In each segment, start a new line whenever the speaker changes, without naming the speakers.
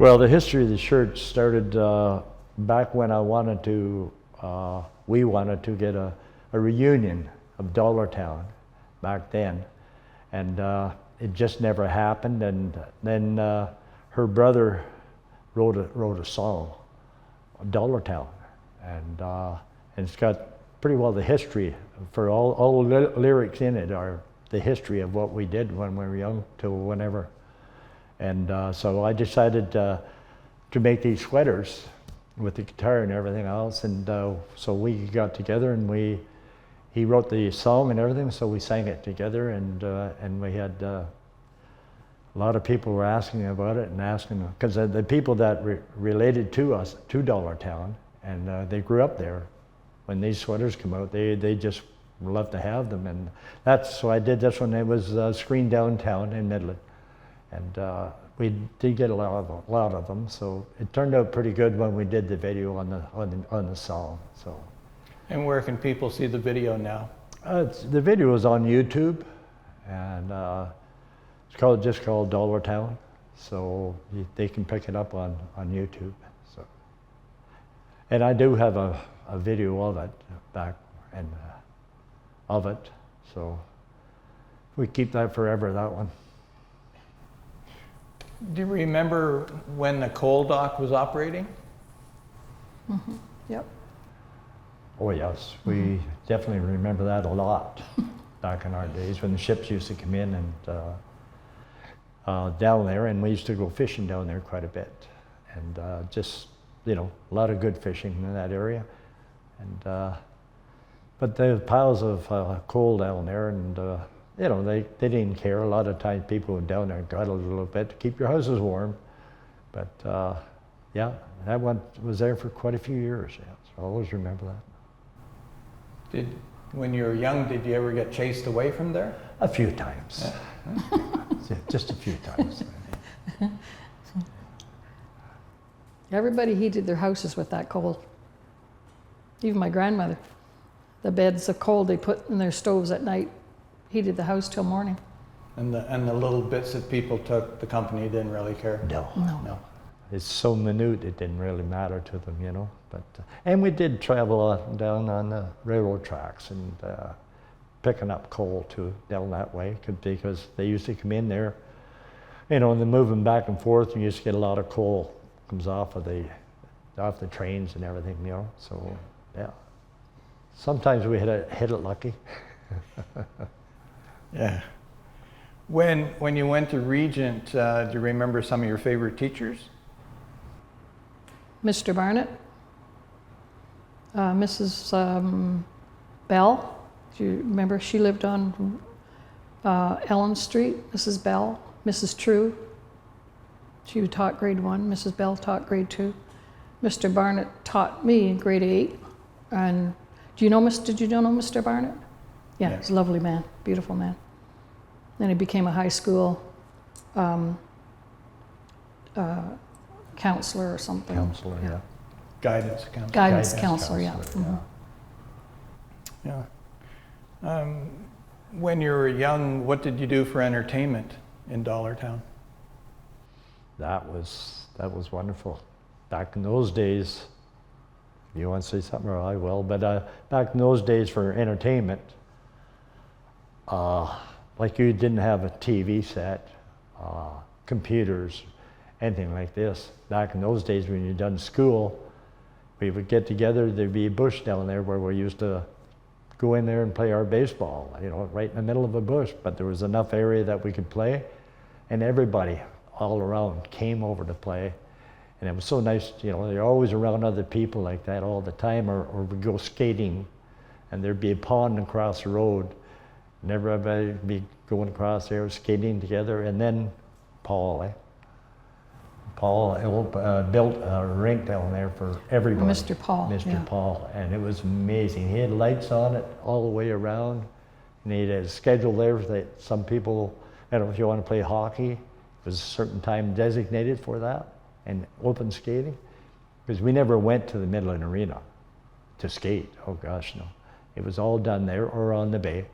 Well, the history of the church started back when we wanted to get a reunion of Dollartown back then, and it just never happened. And then her brother wrote a song, Dollartown, and it's got pretty well the history for all the lyrics in it are the history of what we did when we were young to whenever. And so I decided to make these sweaters with the guitar and everything else, and so we got together and he wrote the song and everything, so we sang it together, and we had a lot of people were asking about it and asking, because the people that related to us, to Dollartown, and they grew up there. When these sweaters come out, they just love to have them, and so I did this one. It was screened downtown in Midland, and we did get a lot of them. So it turned out pretty good when we did the video on the song. So.
And where can people see the video now?
The video is on YouTube, and it's just called Dollartown. So they can pick it up on YouTube. So, and I do have a video of it back and of it. So we keep that forever, that one.
Do you remember when the coal dock was operating?
Mm-hmm. Yep.
Oh yes, we definitely remember that a lot back in our days when the ships used to come in and down there, and we used to go fishing down there quite a bit, and just, you know, a lot of good fishing in that area, and but the piles of coal down there, and you know, they didn't care. A lot of times people went down there and got a little bit to keep your houses warm, but yeah, that one was there for quite a few years. Yeah, so I always remember that.
When you were young, did you ever get chased away from there?
A few times. Yeah. Just a few times.
Everybody heated their houses with that coal. Even my grandmother. The beds of coal they put in their stoves at night heated the house till morning.
And the little bits that people took, the company didn't really care?
No. It's so minute, it didn't really matter to them, you know. But and we did travel down on the railroad tracks and picking up coal too down that way, because they used to come in there, you know, and they're moving back and forth, and you used to get a lot of coal comes off the trains and everything, you know. So yeah, sometimes we hit it lucky.
Yeah. When you went to Regent, do you remember some of your favorite teachers?
Mr. Barnett, Mrs. Bell, do you remember? She lived on Ellen Street, Mrs. Bell, Mrs. True. She taught grade 1, Mrs. Bell taught grade 2. Mr. Barnett taught me in grade 8. And did you know Mr. Barnett? Yeah, he's a lovely man, beautiful man. Then he became a high school counselor or something.
Counselor, yeah.
Guidance counselor.
Guidance counselor, yeah. Mm-hmm.
Yeah. When you were young, what did you do for entertainment in Dollartown?
That was wonderful. Back in those days, you want to say something, or I will, but back in those days for entertainment, like you didn't have a TV set, computers, anything like this. Back in those days when you're done school, we would get together, there'd be a bush down there where we used to go in there and play our baseball, you know, right in the middle of a bush, but there was enough area that we could play, and everybody all around came over to play, and it was so nice, you know, you're always around other people like that all the time, or we'd go skating, and there'd be a pond across the road, and everybody would be going across there skating together, and then Paul built a rink down there for everybody.
Mr. Paul.
Mr. Paul, and it was amazing. He had lights on it all the way around, and he had a schedule there that some people, I don't know if you want to play hockey, it was a certain time designated for that, and open skating, because we never went to the Midland Arena to skate. Oh gosh, no. It was all done there or on the bay.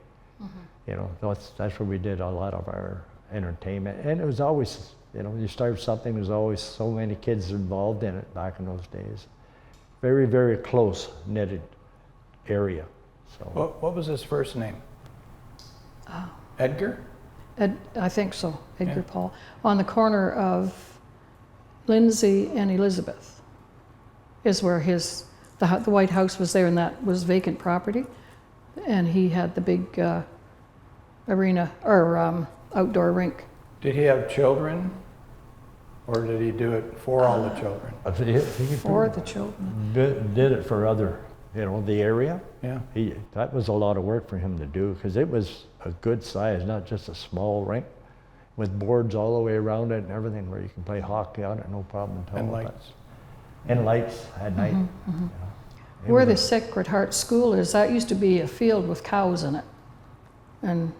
Mm-hmm. You know, that's where we did a lot of our entertainment, and it was always You know, you start something, there's always so many kids involved in it back in those days. Very, very close knitted area. So
What was his first name? Edgar?
I think so, Edgar
Yeah.
Paul, on the corner of Lindsay and Elizabeth is where the White House was there, and that was vacant property. And he had the big arena, or outdoor rink.
Did he have children? Or did he do it for all the children?
he
For the children.
did it for other, you know, the area.
Yeah.
That was a lot of work for him to do, because it was a good size, not just a small rink, with boards all the way around it and everything, where you can play hockey on it, no problem at all.
And lights.
And lights at night. You know. It
Where the
was
Sacred Heart School is, that used to be a field with cows in it. And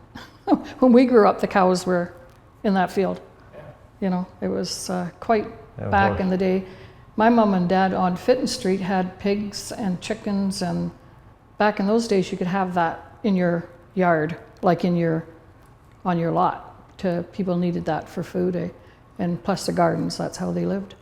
when we grew up, the cows were in that field. You know, it was quite
Yeah,
back
horse.
in the day. My mom and dad on Fitton Street had pigs and chickens, and back in those days you could have that in your yard, like on your lot. People needed that for food, and plus the gardens, that's how they lived.